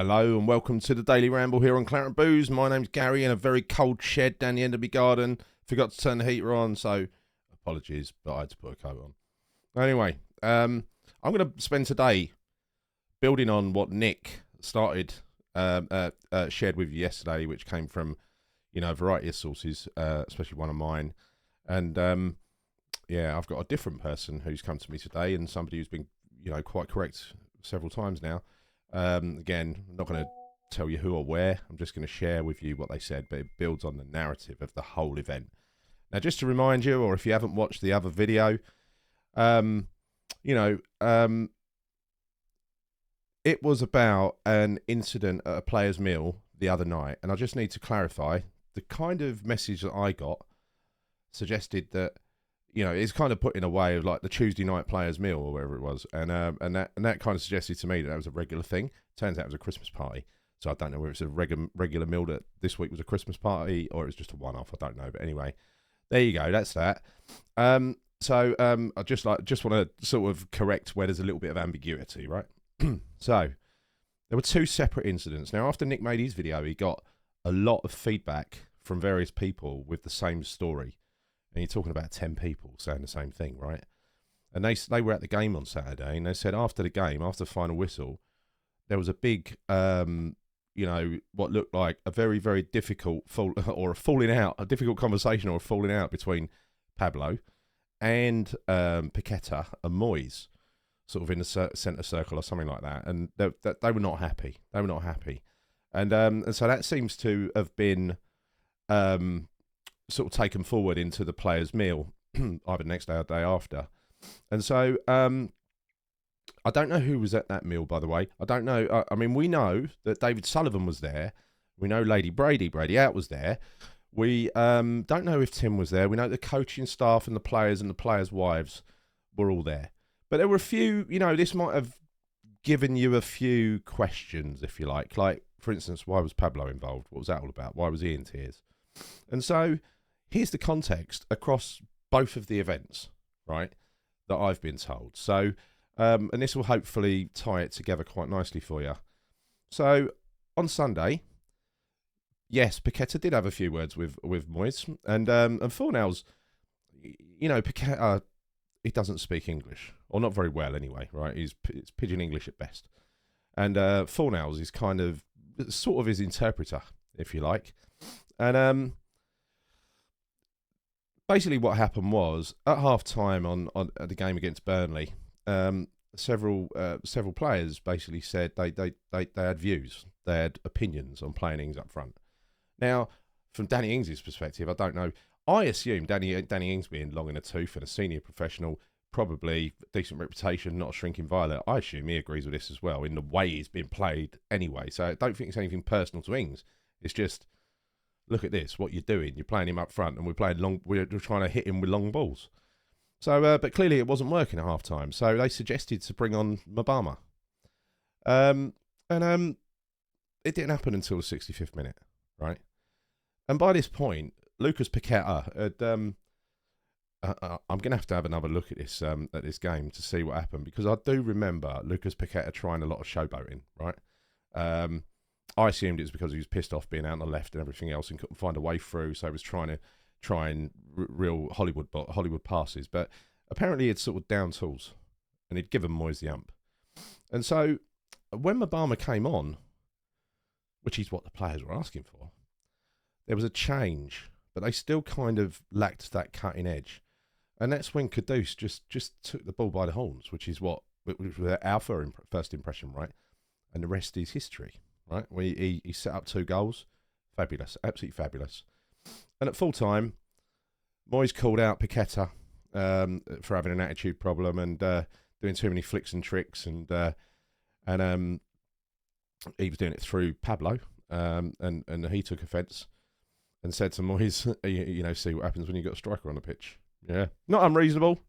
Hello and welcome to the Daily Ramble here on Claret Booze. My name's Gary in a very cold shed down the end of my garden. Forgot to turn the heater on, so apologies, but I had to put a coat on. Anyway, I'm going to spend today building on what Nick started, shared with you yesterday, which came from, a variety of sources, especially one of mine. And, I've got a different person who's come to me today and somebody who's been, quite correct several times now. Again, I'm not going to tell you who or where. I'm just going to share with you what they said, but it builds on the narrative of the whole event. Now, just to remind you, or if you haven't watched the other video, it was about an incident at a players' meal the other night, and I just need to clarify the kind of message that I got suggested that, it's kind of put in a way of like the Tuesday night players' meal or whatever it was, and that kind of suggested to me that was a regular thing. Turns out it was a Christmas party, so I don't know whether it's a regular meal that this week was a Christmas party or it was just a one-off. I don't know, but anyway, there you go. That's that. I just want to sort of correct where there's a little bit of ambiguity, right? So there were two separate incidents. Now, after Nick made his video, he got a lot of feedback from various people with the same story. And you're talking about 10 people saying the same thing, right? And they were at the game on Saturday, and they said after the game, after the final whistle, there was a big, what looked like a very, very difficult a difficult conversation or a falling out between Pablo and Paqueta and Moyes, sort of in the centre circle or something like that. And they were not happy. They were not happy. And so that seems to have been sort of taken forward into the players' meal, either next day or day after. And so I don't know who was at that meal, by the way. I don't know. I mean, we know that David Sullivan was there. We know Lady Brady Out was there. We don't know if Tim was there. We know the coaching staff and the players' wives were all there. But there were a few, this might have given you a few questions, if you like. Like, for instance, why was Pablo involved? What was that all about? Why was he in tears? And so here's the context across both of the events, right, that I've been told. So, and this will hopefully tie it together quite nicely for you. So, on Sunday, yes, Paqueta did have a few words with Moyes. And Fornals, Paqueta, he doesn't speak English, or not very well anyway, right? It's pidgin English at best. And Fornals is kind of, sort of his interpreter, if you like. And basically what happened was, at half-time on the game against Burnley, several players basically said they had views, they had opinions on playing Ings up front. Now, from Danny Ings' perspective, I don't know. I assume Danny Ings being long in the tooth and a senior professional, probably decent reputation, not a shrinking violet. I assume he agrees with this as well in the way he's been played anyway. So I don't think it's anything personal to Ings. It's just, look at this, what you're doing. You're playing him up front and we're trying to hit him with long balls. So, but clearly it wasn't working at half time. So they suggested to bring on Mabama. It didn't happen until the 65th minute, right? And by this point, Lucas Paqueta had, I'm going to have another look at this game to see what happened, because I do remember Lucas Paqueta trying a lot of showboating, right? I assumed it was because he was pissed off being out on the left and everything else and couldn't find a way through, so he was trying real Hollywood passes. But apparently he'd sort of down tools and he'd given Moyes the ump. And so when Mabama came on, which is what the players were asking for, there was a change, but they still kind of lacked that cutting edge. And that's when Kudus just took the bull by the horns, which was our first impression, right? And the rest is history, right? He set up 2 goals. Fabulous, absolutely fabulous. And at full time, Moyes called out Paqueta for having an attitude problem and doing too many flicks and tricks, and he was doing it through Pablo, and he took offence and said to Moyes, see what happens when you've got a striker on the pitch. Yeah, not unreasonable.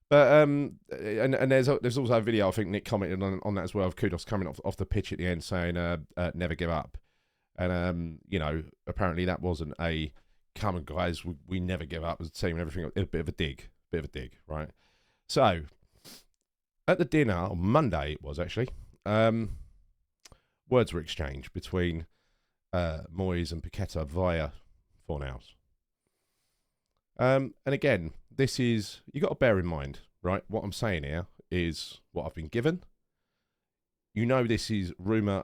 But and there's also a video, I think Nick commented on that as well, of Kudus coming off the pitch at the end saying never give up. And apparently that wasn't a come on guys, we never give up as a team and everything. A bit of a dig, right? So at the dinner on Monday, it was actually, words were exchanged between Moyes and Paqueta via Fornals. And again, this is, you got to bear in mind, right? What I'm saying here is what I've been given. You know, this is rumour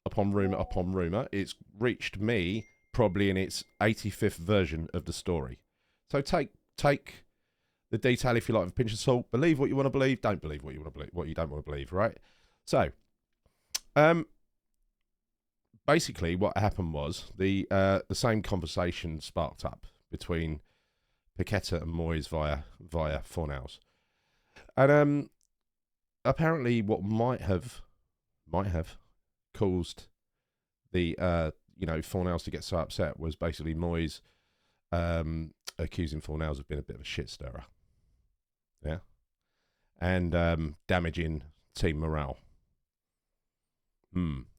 upon rumour upon rumour. It's reached me probably in its 85th version of the story. So take the detail, if you like, with a pinch of salt. Believe what you want to believe. Don't believe what you want to believe. What you don't want to believe, right? So, basically, what happened was the same conversation sparked up between Paqueta and Moyes via Fornals, and apparently, what might have caused the Fornals to get so upset was basically Moyes accusing Fornals of being a bit of a shit stirrer. Yeah. And damaging team morale.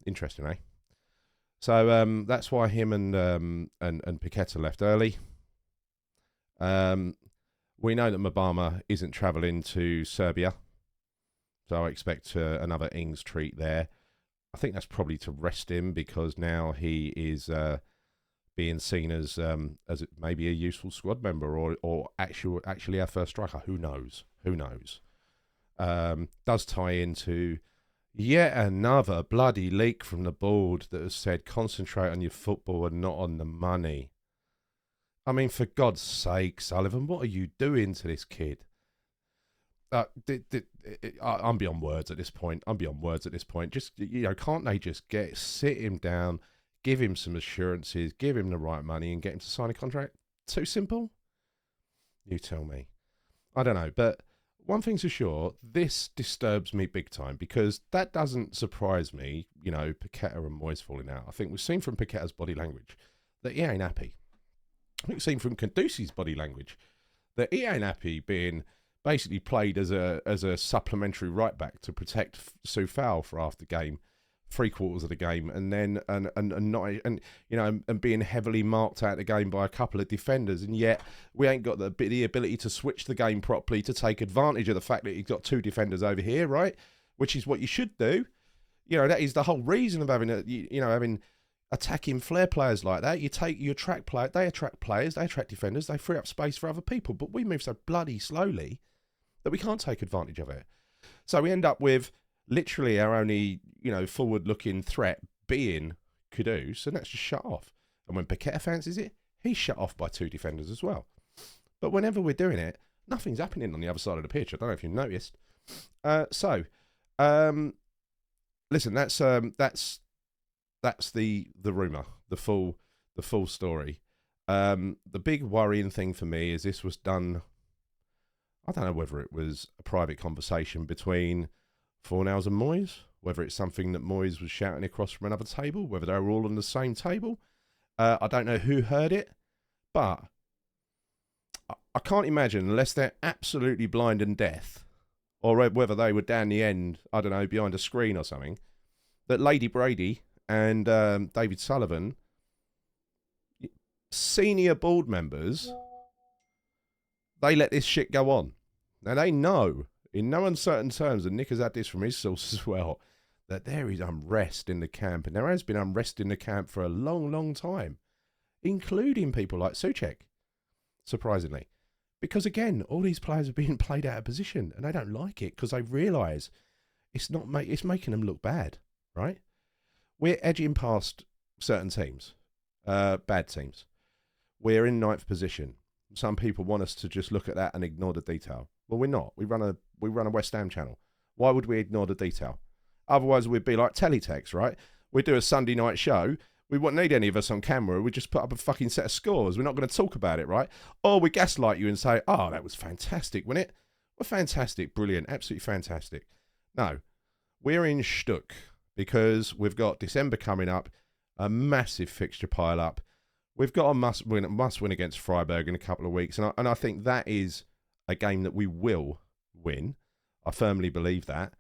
Interesting, eh? So that's why him and Paqueta left early. We know that Mabama isn't travelling to Serbia, so I expect another Ings treat there. I think that's probably to rest him because now he is being seen as maybe a useful squad member or actually our first striker. Who knows? Who knows? Does tie into yet another bloody leak from the board that has said concentrate on your football and not on the money. I mean, for God's sake, Sullivan, what are you doing to this kid? I'm beyond words at this point. Just, can't they just sit him down, give him some assurances, give him the right money and get him to sign a contract? Too simple? You tell me. I don't know, but one thing's for sure, this disturbs me big time because that doesn't surprise me, Paqueta and Moyes falling out. I think we've seen from Paqueta's body language that he ain't happy. I think we've seen from Kandusi's body language that he ain't happy being basically played as a supplementary right back to protect Soufal for half the game, 3/4 of the game, and then and being heavily marked out of the game by a couple of defenders, and yet we ain't got the ability to switch the game properly to take advantage of the fact that you've got two defenders over here, right? Which is what you should do. That is the whole reason of having attacking flair players like that. You attract players, they attract defenders, they free up space for other people. But we move so bloody slowly that we can't take advantage of it. So we end up with literally our only, forward-looking threat being Kudus, and that's just shut off. And when Paqueta fancies it, he's shut off by two defenders as well. But whenever we're doing it, nothing's happening on the other side of the pitch. I don't know if you noticed. Listen, that's the rumour, the full story. The big worrying thing for me is this was done. I don't know whether it was a private conversation between Fornals and Moyes, whether it's something that Moyes was shouting across from another table, whether they were all on the same table. I don't know who heard it, but I can't imagine, unless they're absolutely blind and deaf, or whether they were down the end, I don't know, behind a screen or something, that Lady Brady and David Sullivan, senior board members, they let this shit go on. Now they know, in no uncertain terms, and Nick has had this from his sources as well, that there is unrest in the camp, and there has been unrest in the camp for a long, long time, including people like Souček, surprisingly. Because again, all these players are being played out of position, and they don't like it because they realise it's making them look bad, right? We're edging past certain teams, bad teams. We're in 9th position. Some people want us to just look at that and ignore the detail. Well, we're not. We run a West Ham channel. Why would we ignore the detail? Otherwise, we'd be like teletext, right? We do a Sunday night show. We wouldn't need any of us on camera. We just put up a fucking set of scores. We're not going to talk about it, right? Or we gaslight you and say, "Oh, that was fantastic, wasn't it? Well, fantastic, brilliant, absolutely fantastic." No, we're in shtuck because we've got December coming up, a massive fixture pile up. We've got a must win against Freiburg in a couple of weeks, and I think that is a game that we will win. I firmly believe that.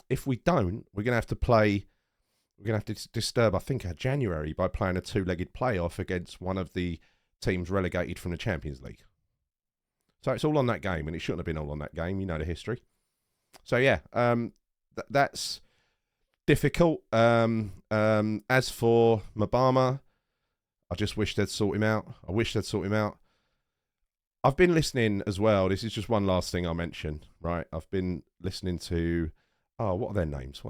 If we don't, we're going to have to play. We're going to have to disturb, I think, our January by playing a 2-legged playoff against one of the teams relegated from the Champions League. So it's all on that game, and it shouldn't have been all on that game. You know the history. So yeah, that's difficult. As for Mabama, I just wish they'd sort him out. I've been listening as well. This is just one last thing I'll mention, right? I've been listening to, what are their names?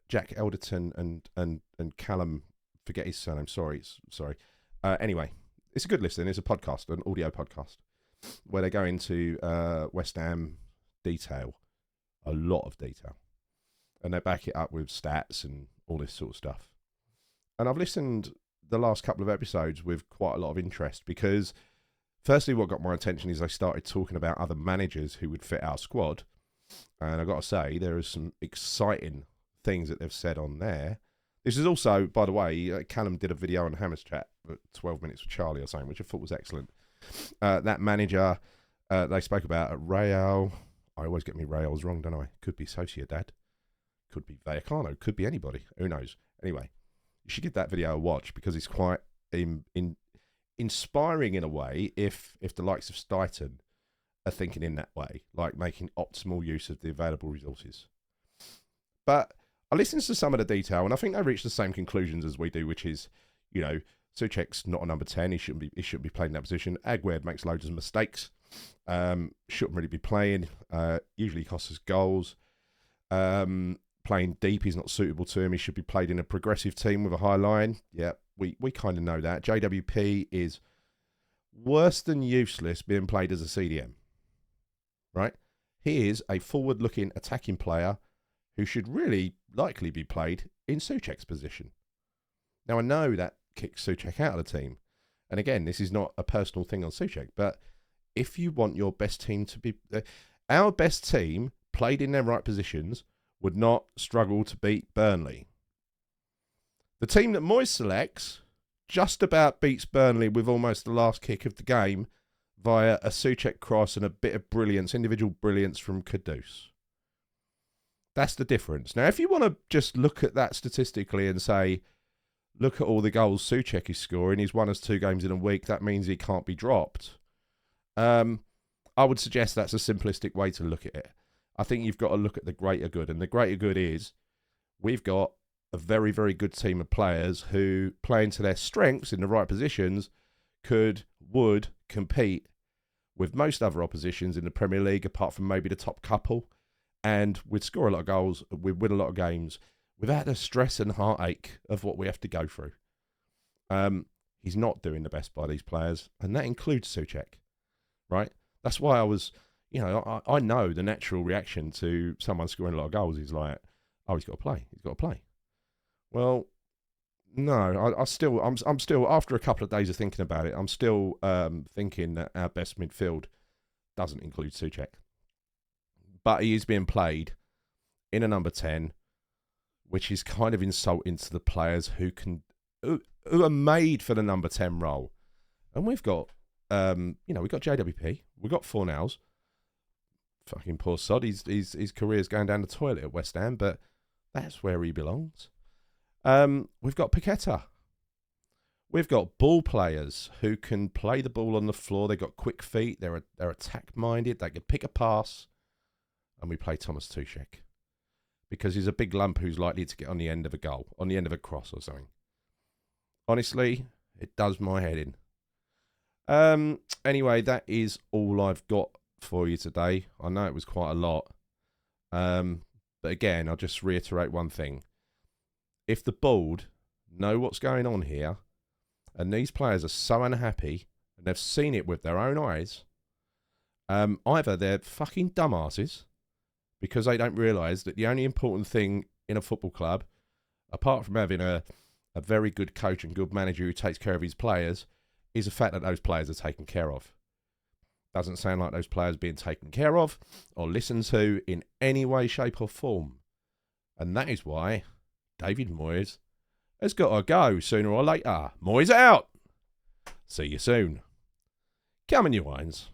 Jack Elderton and Callum, forget his surname. Sorry. Anyway, it's a good listen. It's a podcast, an audio podcast, where they go into West Ham detail, a lot of detail, and they back it up with stats and all this sort of stuff. And I've listened the last couple of episodes with quite a lot of interest because, firstly, what got my attention is they started talking about other managers who would fit our squad. And I've got to say, there are some exciting things that they've said on there. This is also, by the way, Callum did a video on Hammers Chat, 12 Minutes with Charlie or something, which I thought was excellent. That manager they spoke about at Real. I always get me Reals wrong, don't I? Could be Sociedad. Could be Vallecano. Could be anybody. Who knows? Anyway, you should give that video a watch because it's quite inspiring in a way if the likes of Stuyton are thinking in that way, like making optimal use of the available resources. But I listened to some of the detail, and I think they reached the same conclusions as we do, which is, Souček's not a number 10. He shouldn't be playing in that position. Aguerd makes loads of mistakes. Shouldn't really be playing. Usually costs us goals. Playing deep is not suitable to him. He should be played in a progressive team with a high line. Yeah, we kind of know that. JWP is worse than useless being played as a CDM. Right? He is a forward-looking attacking player who should really likely be played in Souček's position. Now, I know that kicks Souček out of the team. And again, this is not a personal thing on Souček, but if you want your best team to be... our best team, played in their right positions, would not struggle to beat Burnley. The team that Moyes selects just about beats Burnley with almost the last kick of the game via a Souček cross and a bit of brilliance, individual brilliance from Kudus. That's the difference. Now, if you want to just look at that statistically and say, look at all the goals Souček is scoring, he's won us 2 games in a week, that means he can't be dropped. I would suggest that's a simplistic way to look at it. I think you've got to look at the greater good, and the greater good is we've got a very, very good team of players who, playing to their strengths in the right positions, would compete with most other oppositions in the Premier League, apart from maybe the top couple, and we'd score a lot of goals, we'd win a lot of games without the stress and heartache of what we have to go through. He's not doing the best by these players, and that includes Souček, right? That's why I was... I know the natural reaction to someone scoring a lot of goals is like, oh, he's got to play. Well, no, I'm still, after a couple of days of thinking about it, I'm still thinking that our best midfield doesn't include Souček. But he is being played in a number 10, which is kind of insulting to the players who are made for the number 10 role. And we've got, we've got JWP, we've got Fornals. Fucking poor sod. His career's going down the toilet at West Ham, but that's where he belongs. We've got Paqueta. We've got ball players who can play the ball on the floor. They've got quick feet. They're attack-minded. They can pick a pass. And we play Thomas Souček because he's a big lump who's likely to get on the end of a goal, on the end of a cross or something. Honestly, it does my head in. Anyway, that is all I've got for you today. I know it was quite a lot. But again, I'll just reiterate one thing. If the board know what's going on here, and these players are so unhappy, and they've seen it with their own eyes, either they're fucking dumbasses, because they don't realise that the only important thing in a football club, apart from having a very good coach and good manager who takes care of his players, is the fact that those players are taken care of. Doesn't sound like those players being taken care of or listened to in any way, shape or form. And that is why David Moyes has got to go sooner or later. Moyes out! See you soon. Come on, you wines.